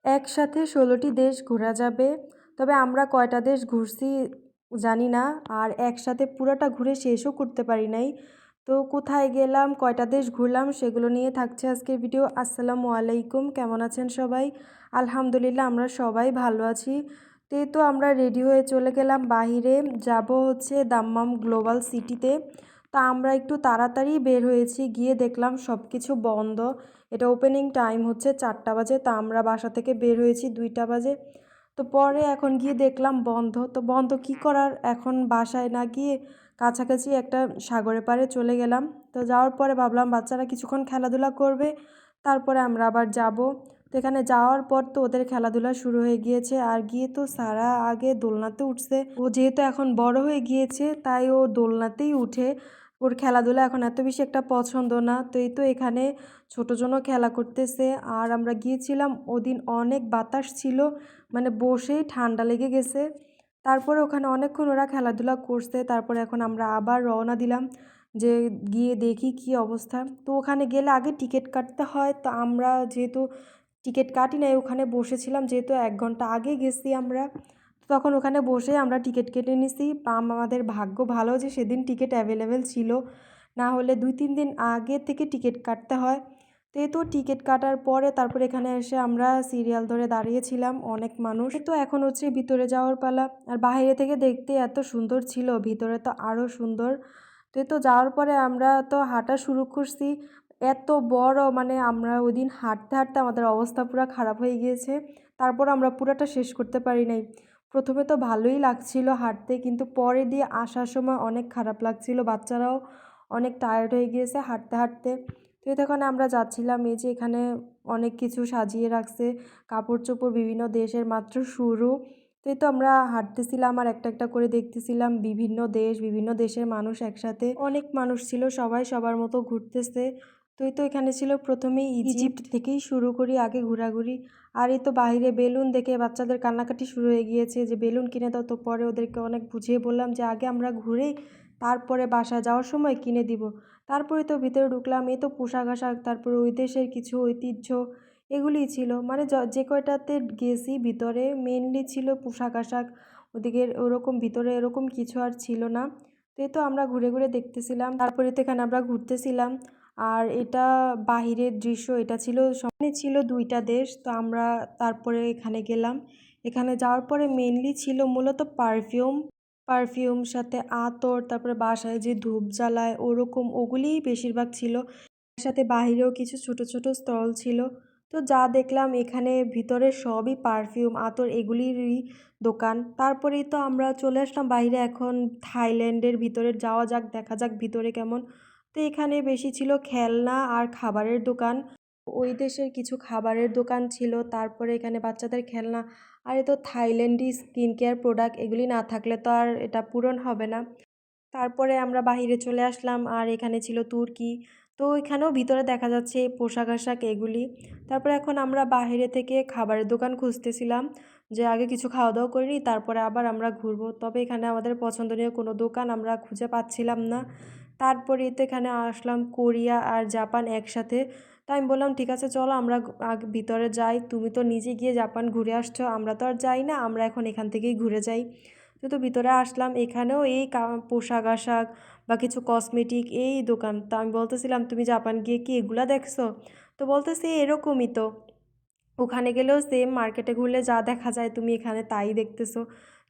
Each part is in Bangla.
একসাথে ১৬টি দেশ ঘোরা যাবে। তবে আমরা কয়টা দেশ ঘুরছি জানি না। আর একসাথে পুরাটা ঘুরে শেষও করতে পারি নাই। তো কোথায় গেলাম, কয়টা দেশ ঘুরলাম সেগুলো নিয়ে থাকছে আজকের ভিডিও। আসসালামু আলাইকুম, কেমন আছেন সবাই? আলহামদুলিল্লাহ আমরা সবাই ভালো আছি। তো আমরা রেডি হয়ে চলে গেলাম বাহিরে, যাব হচ্ছে দাম্মাম গ্লোবাল সিটিতে। তা আমরা একটু তাড়াতাড়ি বের হয়েছি, গিয়ে দেখলাম সব কিছু বন্ধ। এটা ওপেনিং টাইম হচ্ছে 4টা বাজে, তা আমরা বাসা থেকে বের হয়েছি 2টা বাজে। তো পরে এখন গিয়ে দেখলাম বন্ধ। তো বন্ধ কি করার, এখন বাসায় না গিয়ে কাছাকাছি একটা সাগরের পাড়ে চলে গেলাম। তো যাওয়ার পরে ভাবলাম বাচ্চারা কিছুক্ষণ খেলাধুলা করবে, তারপরে আমরা আবার যাব। তো এখানে যাওয়ার পর তো ওদের খেলাধুলা শুরু হয়ে গিয়েছে। আর গিয়ে তো সারা আগে দোলনাতে উঠছে। ও যেহেতু এখন বড় হয়ে গিয়েছে তাই ও দোলনাতেই উঠে। ওর খেলাধুলা এখন এত বেশি একটা পছন্দ না। তো এই তো এখানে ছোটো জনও খেলা করতেছে। আর আমরা গিয়েছিলাম ওদিন অনেক বাতাস ছিল, মানে বসেই ঠান্ডা লেগে গেছে। তারপরে ওখানে অনেকক্ষণ ওরা খেলাধুলা করছে। তারপরে এখন আমরা আবার রওনা দিলাম যে গিয়ে দেখি কি অবস্থা। তো ওখানে গেলে আগে টিকিট কাটতে হয়। তো আমরা যেহেতু টিকিট কাটি নাই, ওখানে বসেছিলাম, যেহেতু 1 ঘন্টা আগে গেছি আমরা, তখন ওখানে বসে আমরা টিকিট কেটে নিছি। আমাদের ভাগ্য ভালো যে সেদিন টিকিট অ্যাভেলেবেল ছিল, না হলে 2-3 দিন আগে থেকে টিকিট কাটতে হয়। তো এই তো টিকিট কাটার পরে তারপরে এখানে এসে আমরা সিরিয়াল ধরে দাঁড়িয়েছিলাম, অনেক মানুষ। তো এখন হচ্ছে ভিতরে যাওয়ার পালা। আর বাইরে থেকে দেখতে এত সুন্দর ছিল, ভিতরে তো আরও সুন্দর। তো এই তো যাওয়ার পরে আমরা তো হাঁটা শুরু করছি। এত বড়, মানে আমরা ওই দিন হাঁটতে হাঁটতে আমাদের অবস্থা পুরো খারাপ হয়ে গিয়েছে। তারপর আমরা পুরাটা শেষ করতে পারি নাই। প্রথমে তো ভালোই লাগছিল হাঁটতে, কিন্তু পরে দিয়ে আসার সময় অনেক খারাপ লাগছিল। বাচ্চারাও অনেক টায়ার্ড হয়ে গিয়েছে হাঁটতে হাঁটতে। তো তখন আমরা যাচ্ছিলাম, এই যে এখানে অনেক কিছু সাজিয়ে রাখছে, কাপড় চোপড় বিভিন্ন দেশের, মাত্র শুরু। তো এই তো আমরা হাঁটতেছিলাম আর একটা একটা করে দেখতেছিলাম বিভিন্ন দেশ, বিভিন্ন দেশের মানুষ একসাথে, অনেক মানুষ ছিল, সবাই সবার মতো ঘুরতেছে। তো এই তো এখানে ছিল প্রথমেই ইজিপ্ট থেকেই শুরু করি আগে ঘোরাঘুরি। আর এই তো বাইরে বেলুন দেখে বাচ্চাদের কান্নাকাটি শুরু হয়ে গিয়েছে যে বেলুন কিনে দাও। তো পরে ওদেরকে অনেক বুঝিয়ে বললাম যে আগে আমরা ঘুরে তারপরে বাসা যাওয়ার সময় কিনে দিব। তারপরে তো ভিতরে ঢুকলাম, এই তো পোশাক আশাক, তারপরে ওই দেশের কিছু ঐতিহ্য, এগুলিই ছিল। মানে যে কয়টাতে গেছি ভিতরে মেনলি ছিল পোশাক আশাক, ওদিকে ওরকম ভিতরে এরকম কিছু আর ছিল না। তো এই তো আমরা ঘুরে ঘুরে দেখতেছিলাম, তারপরে তো এখানে আমরা ঘুরতেছিলাম। আর এটা বাহিরের দৃশ্য, এটা ছিল সামনে ছিল 2টা দেশ। তো আমরা তারপরে এখানে গেলাম। এখানে যাওয়ার পরে মেনলি ছিল মূলত পারফিউম সাথে আতর, তারপরে বাসায় যে ধূপ জ্বালায় ওরকম ওগুলিই বেশিরভাগ ছিল। সাথে বাহিরেও কিছু ছোট ছোট স্টল ছিল। তো যা দেখলাম এখানে ভিতরে সবই পারফিউম আতর এগুলিরই দোকান। তারপরেই তো আমরা চলে আসলাম বাইরে। এখন থাইল্যান্ডের ভিতরে যাওয়া যাক, দেখা যাক ভিতরে কেমন। তো এখানে বেশি ছিল খেলনা আর খাবারের দোকান, ওই দেশের কিছু খাবারের দোকান ছিল। তারপরে এখানে বাচ্চাদের খেলনা। আর এ তো থাইল্যান্ডি স্কিন কেয়ার প্রোডাক্ট, এগুলি না থাকলে তো আর এটা পূরণ হবে না। তারপরে আমরা বাহিরে চলে আসলাম আর এখানে ছিল তুর্কি। তো এখানেও ভিতরে দেখা যাচ্ছে পোশাক আশাক এগুলি। তারপরে এখন আমরা বাহিরে থেকে খাবারের দোকান খুঁজতেছিলাম যে আগে কিছু খাওয়া দাওয়া করে নিই, তারপরে আবার আমরা ঘুরবো। তবে এখানে আমাদের পছন্দনীয় কোনো দোকান আমরা খুঁজে পাচ্ছিলাম না। তারপরে তো এখানে আসলাম কোরিয়া আর জাপান একসাথে। তাই আমি বললাম ঠিক আছে চলো আমরা আগে ভিতরে যাই, তুমি তো নিজে গিয়ে জাপান ঘুরে আসছো, আমরা তো আর যাই না, আমরা এখন এখান থেকেই ঘুরে যাই। তো ভিতরে আসলাম, এখানেও এই পোশাক আশাক বা কিছু কসমেটিক এই দোকান। তো আমি বলতেছিলাম তুমি জাপান গিয়ে কি এগুলা দেখছো? তো বলতেছি এরকমই তো, ওখানে গেলেও সেম, মার্কেটে ঘুরলে যা দেখা যায় তুমি এখানে তাই দেখতেছো।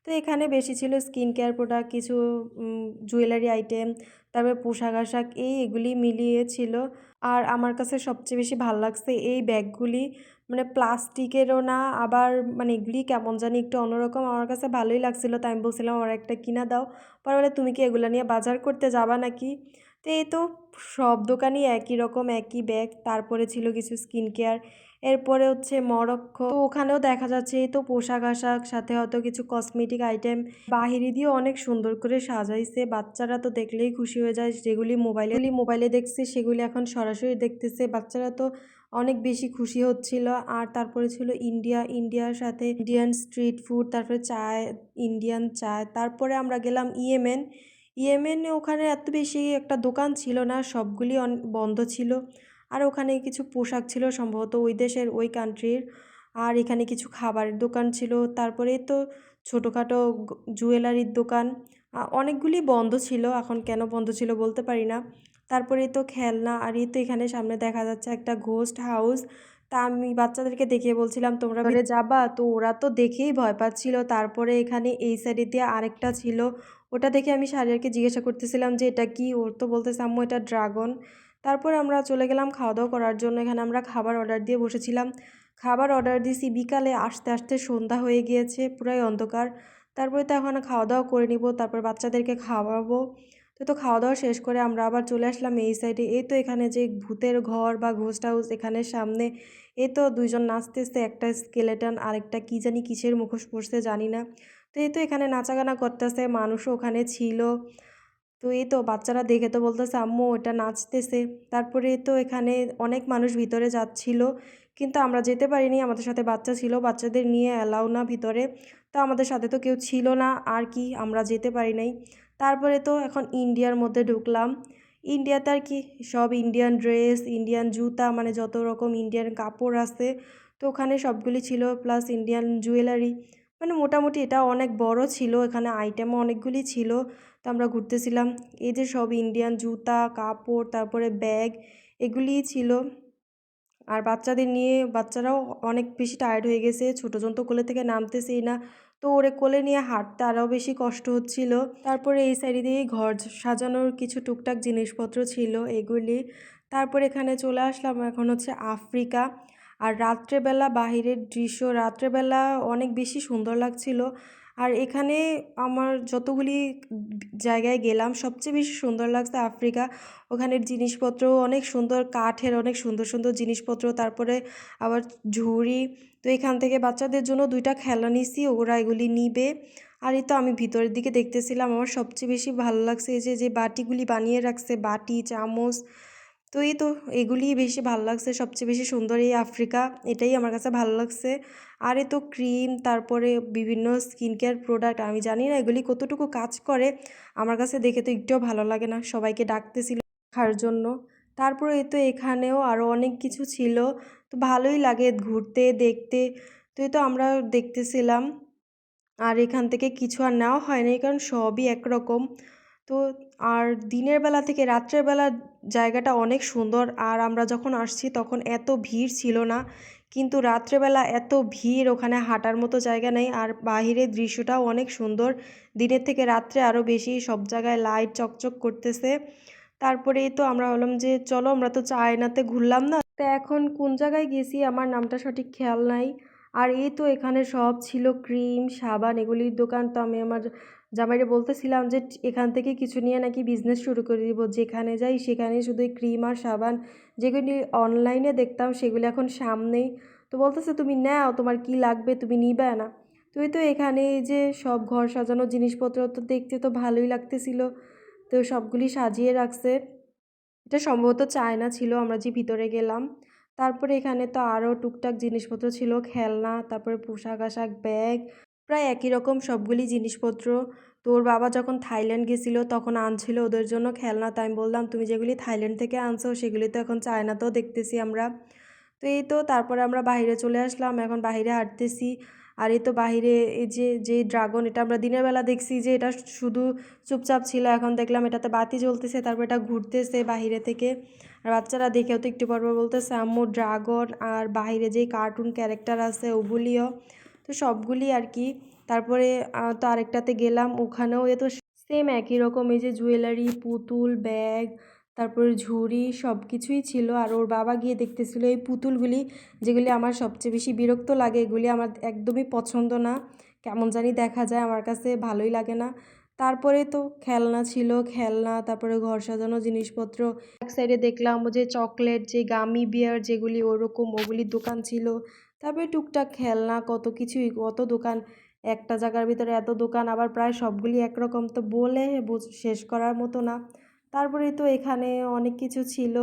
তো এখানে বেশি ছিল স্কিন কেয়ার প্রোডাক্ট, কিছু জুয়েলারি আইটেম, তারপরে পোশাক আশাক এগুলি মিলিয়ে ছিল। আর আমার কাছে সবচেয়ে বেশি ভালো লাগছে এই ব্যাগগুলি, মানে প্লাস্টিকেরও না, আবার মানে এগুলি কেমন জানি একটু অন্যরকম, আমার কাছে ভালোই লাগছিলো। তাই আমি বলছিলাম আমার একটা কিনা দাও। পরে বলে তুমি কি এগুলো নিয়ে বাজার করতে যাবা নাকি? তো এই তো সব দোকানই একই রকম একই ব্যাগ। তারপরে ছিল কিছু স্কিন কেয়ার, এরপরে হচ্ছে মরক্কো। তো ওখানেও দেখা যাচ্ছে এই তো পোশাক আশাক, সাথে হয়তো কিছু কসমেটিক আইটেম বাহিরে দিয়ে অনেক সুন্দর করে সাজাইছে। বাচ্চারা তো দেখলেই খুশি হয়ে যায়, যেগুলি মোবাইলে দেখছে সেগুলি এখন সরাসরি দেখতেছে। বাচ্চারা তো অনেক বেশি খুশি হচ্ছিল। আর তারপরে ছিল ইন্ডিয়ার সাথে ইন্ডিয়ান স্ট্রিট ফুড, তারপরে চায়, ইন্ডিয়ান চায়। তারপরে আমরা গেলাম ইয়েমেনে, ওখানে এত বেশি একটা দোকান ছিল না, সবগুলি বন্ধ ছিল। আর ওখানে কিছু পোশাক ছিল সম্ভবত ওই দেশের ওই কান্ট্রির। আর এখানে কিছু খাবারের দোকান ছিল। তারপরে তো ছোটোখাটো জুয়েলারির দোকান অনেকগুলি বন্ধ ছিল, এখন কেন বন্ধ ছিল বলতে পারি না। তারপরে তো খেলনা, আর এই তো এখানে সামনে দেখা যাচ্ছে একটা ঘোস্ট হাউস। তা আমি বাচ্চাদেরকে দেখিয়ে বলছিলাম তোমরা ভিতরে যাবা, তো ওরা তো দেখেই ভয় পাচ্ছিল। তারপরে এখানে এই সাইডে দিয়ে আরেকটা ছিল, ওটা দেখে আমি শারিয়ারকে জিজ্ঞাসা করতেছিলাম যে এটা কি, ওর তো বলতেছে আম্মু এটা ড্রাগন। তারপরে আমরা চলে গেলাম খাওয়া দাওয়া করার জন্য। এখানে আমরা খাবার অর্ডার দিয়ে বসেছিলাম, খাবার অর্ডার দিয়েছি বিকালে, আস্তে আস্তে সন্ধ্যা হয়ে গিয়েছে, পুরাই অন্ধকার। তারপরে তো এখন খাওয়া দাওয়া করে নিব, তারপর বাচ্চাদেরকে খাওয়াবো। তো খাওয়া দাওয়া শেষ করে আমরা আবার চলে আসলাম এই সাইডে। এই তো এখানে যে ভূতের ঘর বা ঘোস্ট হাউস, এখানে সামনে এই তো দুইজন নাচতেছে, একটা স্কেলেটন আরেকটা কি জানি কিসের মুখোশ পরছে জানি না। তো এই তো এখানে নাচাগানা করতেছে, মানুষও ওখানে ছিল। তো এই তো বাচ্চারা দেখে তো বলতেছে আম্মু এটা নাচতেছে। তারপরে তো এখানে অনেক মানুষ ভিতরে যাচ্ছিল, কিন্তু আমরা যেতে পারিনি, আমাদের সাথে বাচ্চা ছিল, বাচ্চাদের নিয়ে অ্যালাউ না ভিতরে। তো আমাদের সাথে তো কেউ ছিল না, আর কি আমরা যেতে পারি নাই। তারপরে তো এখন ইন্ডিয়ার মধ্যে ঢুকলাম। ইন্ডিয়াতে আর কি সব ইন্ডিয়ান ড্রেস, ইন্ডিয়ান জুতা, মানে যত রকম ইন্ডিয়ান কাপড় আছে তো ওখানে সবগুলি ছিল, প্লাস ইন্ডিয়ান জুয়েলারি। মানে মোটামুটি এটা অনেক বড় ছিল, এখানে আইটেমও অনেকগুলি ছিল। তো আমরা ঘুরতেছিলাম, এই যে সব ইন্ডিয়ান জুতা কাপড় তারপরে ব্যাগ এগুলিই ছিল। আর বাচ্চাদের নিয়ে বাচ্চারাও অনেক বেশি টায়ার্ড হয়ে গেছে, ছোটোজন তো কোলে থেকে নামতেছেই না, তো ওরে কোলে নিয়ে হাঁটতে আরও বেশি কষ্ট হচ্ছিল। তারপরে এই সাইডে দিয়ে ঘর সাজানোর কিছু টুকটাক জিনিসপত্র ছিল এগুলি। তারপর এখানে চলে আসলাম, এখন হচ্ছে আফ্রিকা। আর রাত্রেবেলা বাহিরের দৃশ্য রাত্রেবেলা অনেক বেশি সুন্দর লাগছিল। আর এখানে আমার যতগুলি জায়গায় গেলাম সবচেয়ে বেশি সুন্দর লাগছে আফ্রিকা। ওখানের জিনিসপত্র অনেক সুন্দর, কাঠের অনেক সুন্দর সুন্দর জিনিসপত্র, তারপরে আবার ঝুড়ি। তো এখান থেকে বাচ্চাদের জন্য 2টা খেলনা নিছি, ওরা এগুলি নিবে। আর এই তো আমি ভিতরের দিকে দেখতেছিলাম, আমার সবচেয়ে বেশি ভালো লাগছে এই যে যে বাটিগুলি বানিয়ে রাখছে, বাটি চামচ। তো এই তো এগুলি বেশি ভালো লাগছে, সবচেয়ে বেশি সুন্দর এই আফ্রিকা, এটাই আমার কাছে ভালো লাগছে। আর এ তো ক্রিম, তারপরে বিভিন্ন স্কিন কেয়ার প্রোডাক্ট, আমি জানি না এগুলি কতটুকু কাজ করে, আমার কাছে দেখে তো একটুও ভালো লাগে না, সবাইকে ডাকতেছিল খাওয়ার জন্য। তারপরে এই তো এখানেও আরও অনেক কিছু ছিল, তো ভালোই লাগে ঘুরতে দেখতে। তো এই তো আমরা দেখতেছিলাম, আর এখান থেকে কিছু আর নেওয়া হয়নি, কারণ সবই একরকম। তো আর দিনের বেলা থেকে রাত্রের বেলা জায়গাটা অনেক সুন্দর, আর আমরা যখন আসছি তখন এত ভিড় ছিল না, কিন্তু রাত্রেবেলা এত ভিড়, ওখানে হাঁটার মতো জায়গা নেই। আর বাহিরের দৃশ্যটাও অনেক সুন্দর, দিনের থেকে রাত্রে আরও বেশি, সব জায়গায় লাইট চকচক করতেছে। তারপরে এই তো আমরা বললাম যে চলো, আমরা তো চায়নাতে ঘুরলাম না, তো এখন কোন জায়গায় গেছি আমার নামটা সঠিক খেয়াল নাই। আর এই তো এখানে সব ছিল ক্রিম সাবান এগুলির দোকান। তো আমি আমার জামাইরে বলতেছিলাম যে এখান থেকে কিছু নিয়ে নাকি বিজনেস শুরু করে দিব, যেখানে যাই সেখানে শুধু ক্রিম আর সাবান, যেগুলি অনলাইনে দেখতাম সেগুলি এখন সামনেই। তো বলতেছে তুমি নাও, তোমার কি লাগবে তুমি নিবে না। তুই তো এখানে এই যে সব ঘর সাজানোর জিনিসপত্র, তো দেখতে তো ভালোই লাগতেছিল, তো সবগুলি সাজিয়ে রাখছে। এটা সম্ভবত চায়না ছিল, আমরা যে ভিতরে গেলাম। তারপরে এখানে তো আরও টুকটাক জিনিসপত্র ছিল, খেলনা, তারপরে পোশাক আশাক ব্যাগ, প্রায় একই রকম সবগুলি জিনিসপত্র। তোর বাবা যখন থাইল্যান্ড গেছিলো তখন আনছিল ওদের জন্য খেলনা, তাই আমি বললাম তুমি যেগুলি থাইল্যান্ড থেকে আনছো সেগুলি তো এখন চায়নাতেও দেখতেছি আমরা। তো এই তো তারপরে আমরা বাইরে চলে আসলাম, এখন বাইরে হাঁটতেছি। আর এই তো বাহিরে এই যে যে ড্রাগন, এটা আমরা দিনের বেলা দেখছি যে এটা শুধু চুপচাপ ছিল, এখন দেখলাম এটাতে বাতি জ্বলতেছে, তারপর এটা ঘুরতেছে বাহিরে থেকে। আর বাচ্চারা দেখেও তো একটু পরপর বলতেছে আম্মু ড্রাগন, আর বাহিরে যে কার্টুন ক্যারেক্টার আছে ওগুলিও, তো সবগুলি আর কি। তারপরে তো আরেকটাতে গেলাম, ওখানেও এ তো সেম একই রকম, এই যে জুয়েলারি পুতুল ব্যাগ তারপরে ঝুড়ি সব কিছুই ছিল। আর ওর বাবা গিয়ে দেখতেছিল এই পুতুলগুলি, যেগুলি আমার সবচেয়ে বেশি বিরক্ত লাগে, এগুলি আমার একদমই পছন্দ না, কেমন জানি দেখা যায়, আমার কাছে ভালোই লাগে না। তারপরে তো খেলনা ছিল, খেলনা তারপরে ঘর সাজানো জিনিসপত্র। এক সাইডে দেখলাম যে চকলেট, যে গামি বিয়ার যেগুলি ওরকম ওগুলির দোকান ছিল। তারপরে টুকটাক খেলনা, কত কিছুই, কত দোকান, একটা জায়গার ভিতরে এত দোকান, আবার প্রায় সবগুলি একরকম, তো বলে শেষ করার মতো না। তারপরে তো এখানে অনেক কিছু ছিল।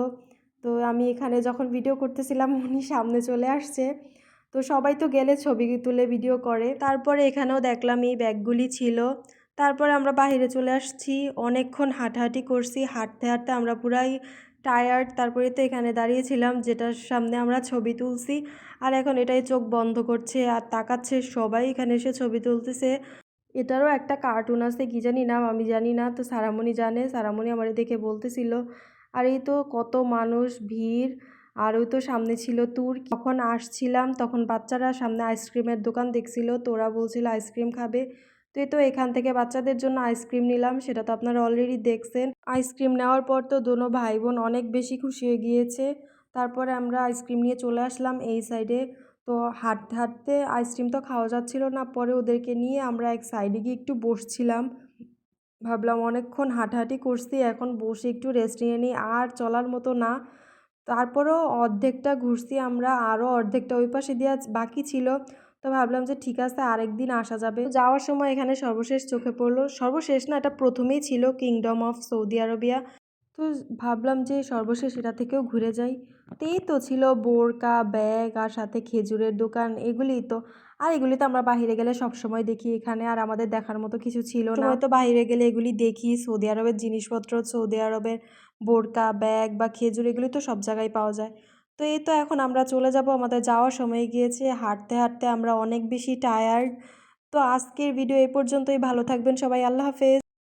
তো আমি এখানে যখন ভিডিও করতেছিলাম উনি সামনে চলে আসছে, তো সবাই তো গেলে ছবি তুলে ভিডিও করে। তারপরে এখানেও দেখলাম এই ব্যাগগুলি ছিল। তারপরে আমরা বাইরে চলে আসছি, অনেকক্ষণ হাঁটাহাঁটি করছি, হাঁটতে হাঁটতে আমরা পুরাই টায়ার্ড, তারপরে তো এখানে দাঁড়িয়েছিলাম যেটার সামনে আমরা ছবি তুলছি, আর এখন এটাই চোখ বন্ধ করছে আর তাকাচ্ছে, সবাই এখানে এসে ছবি তুলতেছে। এটারও একটা কার্টুন আছে, কি জানি নাম আমি জানি না, তো সারামণি জানে, সারামণি আমার দেখে বলতেছিল। আর এই তো কত মানুষ ভিড়, আর ওই তো সামনে ছিল তুর। যখন আসছিলাম তখন বাচ্চারা সামনে আইসক্রিমের দোকান দেখছিল, তো ওরা বলছিল আইসক্রিম খাবে। তো এই তো এখান থেকে বাচ্চাদের জন্য আইসক্রিম নিলাম, সেটা তো আপনারা অলরেডি দেখছেন। আইসক্রিম নেওয়ার পর তো দোনো ভাই বোন অনেক বেশি খুশি হয়ে গিয়েছে। তারপরে আমরা আইসক্রিম নিয়ে চলে আসলাম এই সাইডে। তো হাঁটতে হাঁটতে আইসক্রিম তো খাওয়া যাচ্ছিল না, পরে ওদেরকে নিয়ে আমরা এক সাইডে গিয়ে একটু বসছিলাম। ভাবলাম অনেকক্ষণ হাঁটাহাঁটি করছি, এখন বসে একটু রেস্ট নিয়ে নিই, আর চলার মতো না। তারপরেও অর্ধেকটা ঘুরছি আমরা, আরও অর্ধেকটা ওই পাশে দিয়ে বাকি ছিল। তো ভাবলাম যে ঠিক আছে আরেকদিন আসা যাবে। যাওয়ার সময় এখানে সর্বশেষ চোখে পড়লো, সর্বশেষ না, এটা প্রথমেই ছিল কিংডম অফ সৌদি আরবিয়া। তো ভাবলাম যে সর্বশেষ এটা থেকেও ঘুরে যাই। তো এই তো ছিল বোরকা, ব্যাগ আর সাথে খেজুরের দোকান, এগুলিই তো। আর এগুলি তো আমরা বাইরে গেলে সবসময় দেখি, এখানে আর আমাদের দেখার মতো কিছু ছিল না। সময় তো বাইরে গেলে এগুলি দেখি, সৌদি আরবের জিনিসপত্র, সৌদি আরবের বোরকা, ব্যাগ বা খেজুর, এগুলি তো সব জায়গায় পাওয়া যায়। তো এই তো এখন আমরা চলে যাব, আমাদের যাওয়ার সময় গিয়েছে। হাঁটতে হাঁটতে আমরা অনেক বেশি টায়ার্ড। তো আজকের ভিডিও এ পর্যন্তই, ভালো থাকবেন সবাই, আল্লাহ হাফেজ।